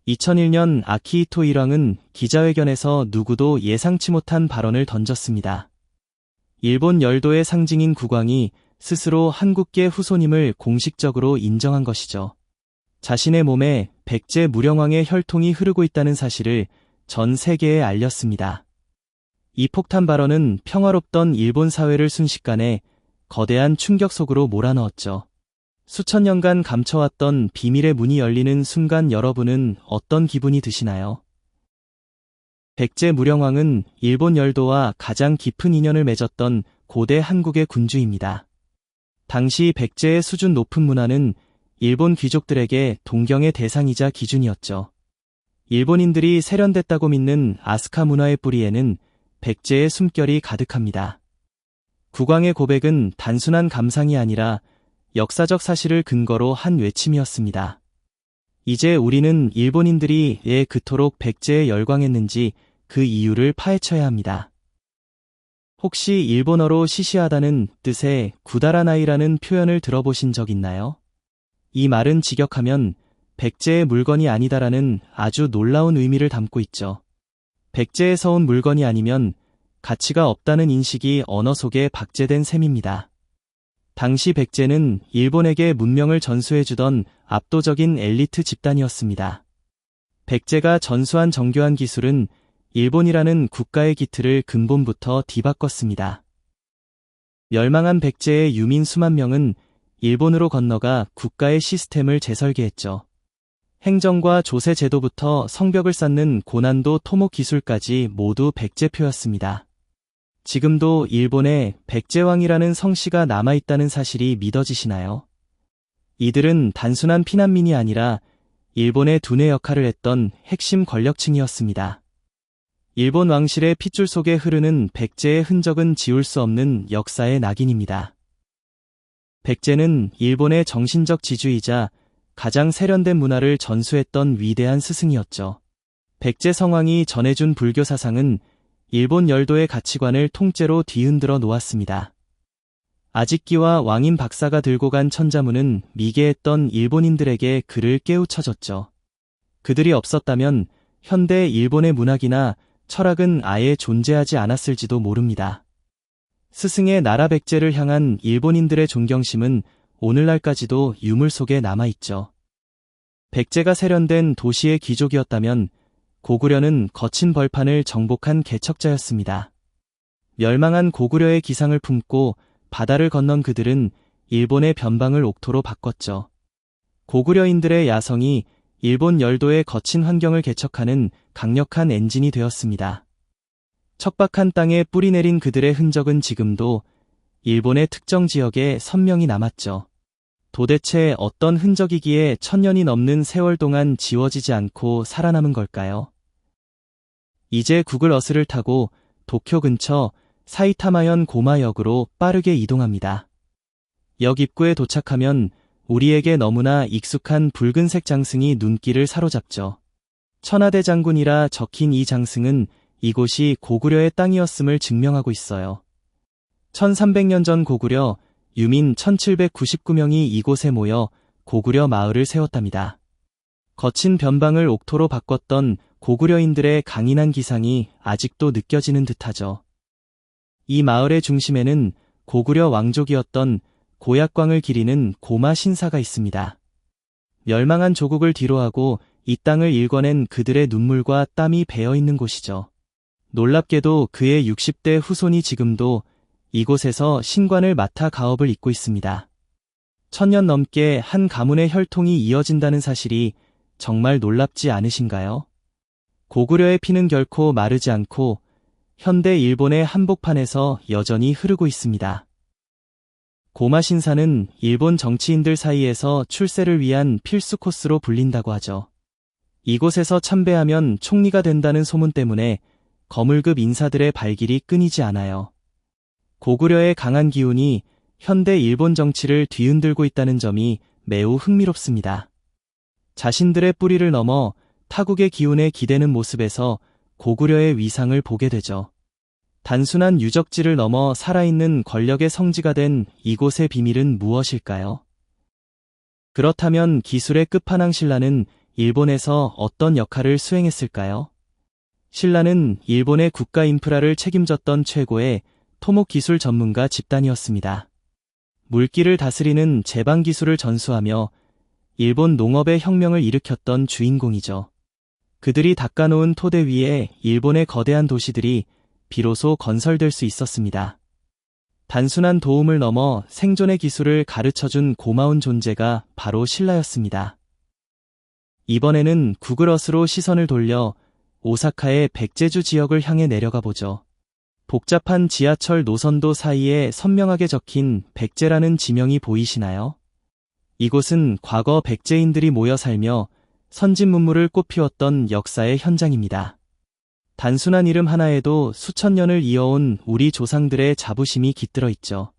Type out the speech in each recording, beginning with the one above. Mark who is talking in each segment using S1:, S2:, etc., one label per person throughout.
S1: 2001년 아키히토 일왕은 기자회견에서 누구도 예상치 못한 발언을 던졌습니다. 일본 열도의 상징인 국왕이 스스로 한국계 후손임을 공식적으로 인정한 것이죠. 자신의 몸에 백제 무령왕의 혈통이 흐르고 있다는 사실을 전 세계에 알렸습니다. 이 폭탄 발언은 평화롭던 일본 사회를 순식간에 거대한 충격 속으로 몰아넣었죠. 수천 년간 감춰왔던 비밀의 문이 열리는 순간 여러분은 어떤 기분이 드시나요? 백제 무령왕은 일본 열도와 가장 깊은 인연을 맺었던 고대 한국의 군주입니다. 당시 백제의 수준 높은 문화는 일본 귀족들에게 동경의 대상이자 기준이었죠. 일본인들이 세련됐다고 믿는 아스카 문화의 뿌리에는 백제의 숨결이 가득합니다. 국왕의 고백은 단순한 감상이 아니라 역사적 사실을 근거로 한 외침이었습니다. 이제 우리는 일본인들이 왜 그토록 백제에 열광했는지 그 이유를 파헤쳐야 합니다. 혹시 일본어로 시시하다는 뜻의 구다라나이라는 표현을 들어보신 적 있나요? 이 말은 직역하면 백제의 물건이 아니다라는 아주 놀라운 의미를 담고 있죠. 백제에서 온 물건이 아니면 가치가 없다는 인식이 언어 속에 박제된 셈입니다. 당시 백제는 일본에게 문명을 전수해주던 압도적인 엘리트 집단이었습니다. 백제가 전수한 정교한 기술은 일본이라는 국가의 기틀을 근본부터 뒤바꿨습니다. 멸망한 백제의 유민 수만 명은 일본으로 건너가 국가의 시스템을 재설계했죠. 행정과 조세 제도부터 성벽을 쌓는 고난도 토목 기술까지 모두 백제표였습니다. 지금도 일본에 백제왕이라는 성씨가 남아있다는 사실이 믿어지시나요? 이들은 단순한 피난민이 아니라 일본의 두뇌 역할을 했던 핵심 권력층이었습니다. 일본 왕실의 핏줄 속에 흐르는 백제의 흔적은 지울 수 없는 역사의 낙인입니다. 백제는 일본의 정신적 지주이자 가장 세련된 문화를 전수했던 위대한 스승이었죠. 백제 성왕이 전해준 불교 사상은 일본 열도의 가치관을 통째로 뒤흔들어 놓았습니다. 아직기와 왕인 박사가 들고 간 천자문은 미개했던 일본인들에게 그를 깨우쳐줬죠. 그들이 없었다면 현대 일본의 문학이나 철학은 아예 존재하지 않았을지도 모릅니다. 스승의 나라 백제를 향한 일본인들의 존경심은 오늘날까지도 유물 속에 남아있죠. 백제가 세련된 도시의 귀족이었다면 고구려는 거친 벌판을 정복한 개척자였습니다. 멸망한 고구려의 기상을 품고 바다를 건넌 그들은 일본의 변방을 옥토로 바꿨죠. 고구려인들의 야성이 일본 열도의 거친 환경을 개척하는 강력한 엔진이 되었습니다. 척박한 땅에 뿌리내린 그들의 흔적은 지금도 일본의 특정 지역에 선명히 남았죠. 도대체 어떤 흔적이기에 1000년이 넘는 세월 동안 지워지지 않고 살아남은 걸까요? 이제 구글어스를 타고 도쿄 근처 사이타마현 고마역으로 빠르게 이동합니다. 역 입구에 도착하면 우리에게 너무나 익숙한 붉은색 장승이 눈길을 사로잡죠. 천하대 장군이라 적힌 이 장승은 이곳이 고구려의 땅이었음을 증명하고 있어요. 1300년 전 고구려 유민 1799명이 이곳에 모여 고구려 마을을 세웠답니다. 거친 변방을 옥토로 바꿨던 고구려인들의 강인한 기상이 아직도 느껴지는 듯하죠. 이 마을의 중심에는 고구려 왕족이었던 고약광을 기리는 고마 신사가 있습니다. 멸망한 조국을 뒤로하고 이 땅을 일궈낸 그들의 눈물과 땀이 배어있는 곳이죠. 놀랍게도 그의 60대 후손이 지금도 이곳에서 신관을 맡아 가업을 잇고 있습니다. 1000년 넘게 한 가문의 혈통이 이어진다는 사실이 정말 놀랍지 않으신가요? 고구려의 피는 결코 마르지 않고 현대 일본의 한복판에서 여전히 흐르고 있습니다. 고마 신사는 일본 정치인들 사이에서 출세를 위한 필수 코스로 불린다고 하죠. 이곳에서 참배하면 총리가 된다는 소문 때문에 거물급 인사들의 발길이 끊이지 않아요. 고구려의 강한 기운이 현대 일본 정치를 뒤흔들고 있다는 점이 매우 흥미롭습니다. 자신들의 뿌리를 넘어 타국의 기운에 기대는 모습에서 고구려의 위상을 보게 되죠. 단순한 유적지를 넘어 살아있는 권력의 성지가 된 이곳의 비밀은 무엇일까요? 그렇다면 기술의 끝판왕 신라는 일본에서 어떤 역할을 수행했을까요? 신라는 일본의 국가 인프라를 책임졌던 최고의 토목 기술 전문가 집단이었습니다. 물길을 다스리는 제방 기술을 전수하며 일본 농업의 혁명을 일으켰던 주인공이죠. 그들이 닦아놓은 토대 위에 일본의 거대한 도시들이 비로소 건설될 수 있었습니다. 단순한 도움을 넘어 생존의 기술을 가르쳐준 고마운 존재가 바로 신라였습니다. 이번에는 구글어스로 시선을 돌려 오사카의 백제주 지역을 향해 내려가 보죠. 복잡한 지하철 노선도 사이에 선명하게 적힌 백제라는 지명이 보이시나요? 이곳은 과거 백제인들이 모여 살며 선진 문물을 꽃피웠던 역사의 현장입니다. 단순한 이름 하나에도 수천 년을 이어온 우리 조상들의 자부심이 깃들어 있죠.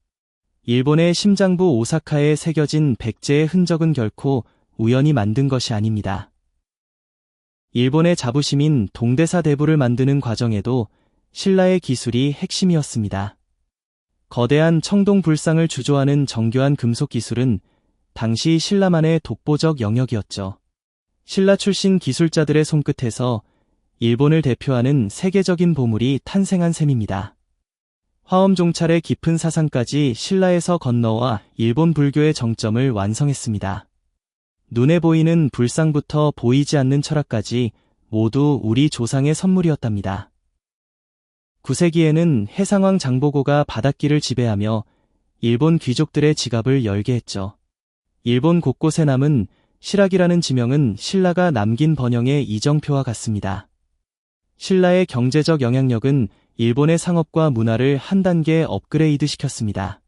S1: 일본의 심장부 오사카에 새겨진 백제의 흔적은 결코 우연히 만든 것이 아닙니다. 일본의 자부심인 동대사 대부를 만드는 과정에도 신라의 기술이 핵심이었습니다. 거대한 청동 불상을 주조하는 정교한 금속 기술은 당시 신라만의 독보적 영역이었죠. 신라 출신 기술자들의 손끝에서 일본을 대표하는 세계적인 보물이 탄생한 셈입니다. 화엄 종찰의 깊은 사상까지 신라에서 건너와 일본 불교의 정점을 완성했습니다. 눈에 보이는 불상부터 보이지 않는 철학까지 모두 우리 조상의 선물이었답니다. 9세기에는 해상왕 장보고가 바닷길을 지배하며 일본 귀족들의 지갑을 열게 했죠. 일본 곳곳에 남은 실학이라는 지명은 신라가 남긴 번영의 이정표와 같습니다. 신라의 경제적 영향력은 일본의 상업과 문화를 한 단계 업그레이드 시켰습니다.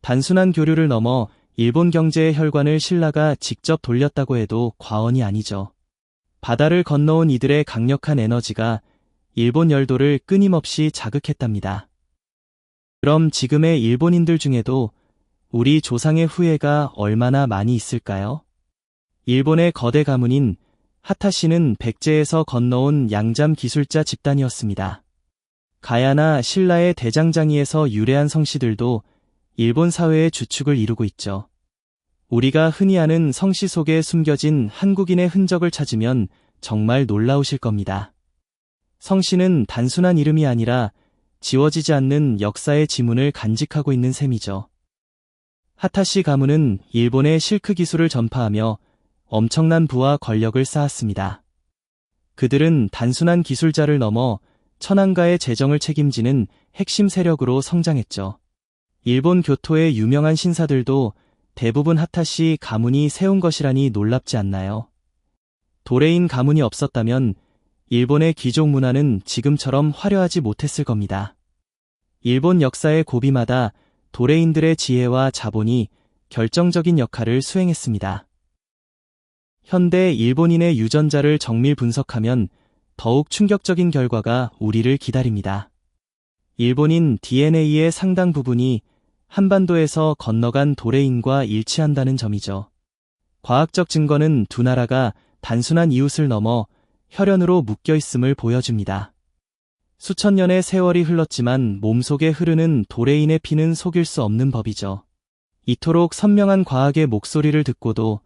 S1: 단순한 교류를 넘어 일본 경제의 혈관을 신라가 직접 돌렸다고 해도 과언이 아니죠. 바다를 건너온 이들의 강력한 에너지가 일본 열도를 끊임없이 자극했답니다. 그럼 지금의 일본인들 중에도 우리 조상의 후예가 얼마나 많이 있을까요? 일본의 거대 가문인 하타시는 백제에서 건너온 양잠 기술자 집단이었습니다. 가야나 신라의 대장장이에서 유래한 성씨들도 일본 사회의 주축을 이루고 있죠. 우리가 흔히 아는 성씨 속에 숨겨진 한국인의 흔적을 찾으면 정말 놀라우실 겁니다. 성씨는 단순한 이름이 아니라 지워지지 않는 역사의 지문을 간직하고 있는 셈이죠. 하타시 가문은 일본의 실크 기술을 전파하며 엄청난 부와 권력을 쌓았습니다. 그들은 단순한 기술자를 넘어 천황가의 재정을 책임지는 핵심 세력으로 성장했죠. 일본 교토의 유명한 신사들도 대부분 하타시 가문이 세운 것이라니 놀랍지 않나요? 도레인 가문이 없었다면 일본의 귀족 문화는 지금처럼 화려하지 못했을 겁니다. 일본 역사의 고비마다 도레인들의 지혜와 자본이 결정적인 역할을 수행했습니다. 현대 일본인의 유전자를 정밀 분석하면 더욱 충격적인 결과가 우리를 기다립니다. 일본인 DNA의 상당 부분이 한반도에서 건너간 도레인과 일치한다는 점이죠. 과학적 증거는 두 나라가 단순한 이웃을 넘어 혈연으로 묶여 있음을 보여줍니다. 수천 년의 세월이 흘렀지만 몸속에 흐르는 도레인의 피는 속일 수 없는 법이죠. 이토록 선명한 과학의 목소리를 듣고도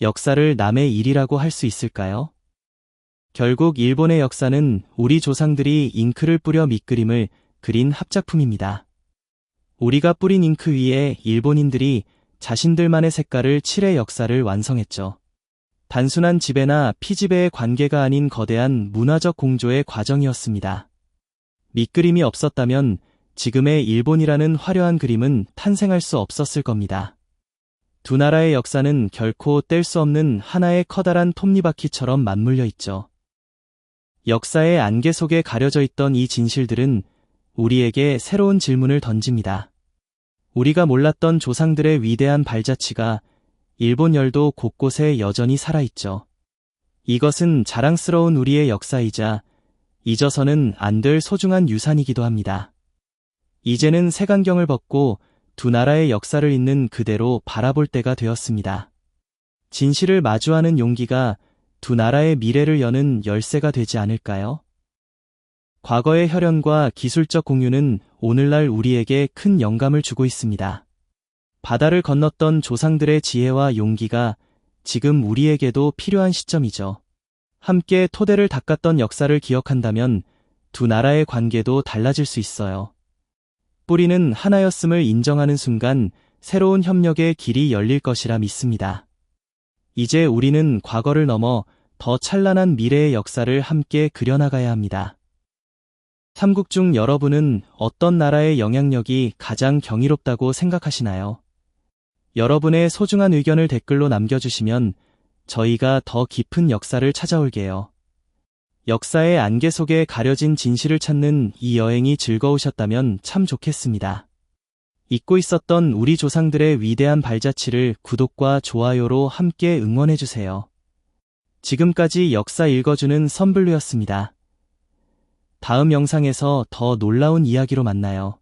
S1: 역사를 남의 일이라고 할 수 있을까요? 결국 일본의 역사는 우리 조상들이 잉크를 뿌려 밑그림을 그린 합작품입니다. 우리가 뿌린 잉크 위에 일본인들이 자신들만의 색깔을 칠해 역사를 완성했죠. 단순한 지배나 피지배의 관계가 아닌 거대한 문화적 공조의 과정이었습니다. 밑그림이 없었다면 지금의 일본이라는 화려한 그림은 탄생할 수 없었을 겁니다. 두 나라의 역사는 결코 뗄 수 없는 하나의 커다란 톱니바퀴처럼 맞물려 있죠. 역사의 안개 속에 가려져 있던 이 진실들은 우리에게 새로운 질문을 던집니다. 우리가 몰랐던 조상들의 위대한 발자취가 일본 열도 곳곳에 여전히 살아있죠. 이것은 자랑스러운 우리의 역사이자 잊어서는 안 될 소중한 유산이기도 합니다. 이제는 색안경을 벗고 두 나라의 역사를 있는 그대로 바라볼 때가 되었습니다. 진실을 마주하는 용기가 두 나라의 미래를 여는 열쇠가 되지 않을까요? 과거의 혈연과 기술적 공유는 오늘날 우리에게 큰 영감을 주고 있습니다. 바다를 건넜던 조상들의 지혜와 용기가 지금 우리에게도 필요한 시점이죠. 함께 토대를 닦았던 역사를 기억한다면 두 나라의 관계도 달라질 수 있어요. 뿌리는 하나였음을 인정하는 순간 새로운 협력의 길이 열릴 것이라 믿습니다. 이제 우리는 과거를 넘어 더 찬란한 미래의 역사를 함께 그려나가야 합니다. 삼국 중 여러분은 어떤 나라의 영향력이 가장 경이롭다고 생각하시나요? 여러분의 소중한 의견을 댓글로 남겨주시면 저희가 더 깊은 역사를 찾아올게요. 역사의 안개 속에 가려진 진실을 찾는 이 여행이 즐거우셨다면 참 좋겠습니다. 잊고 있었던 우리 조상들의 위대한 발자취를 구독과 좋아요로 함께 응원해주세요. 지금까지 역사 읽어주는 선블루였습니다. 다음 영상에서 더 놀라운 이야기로 만나요.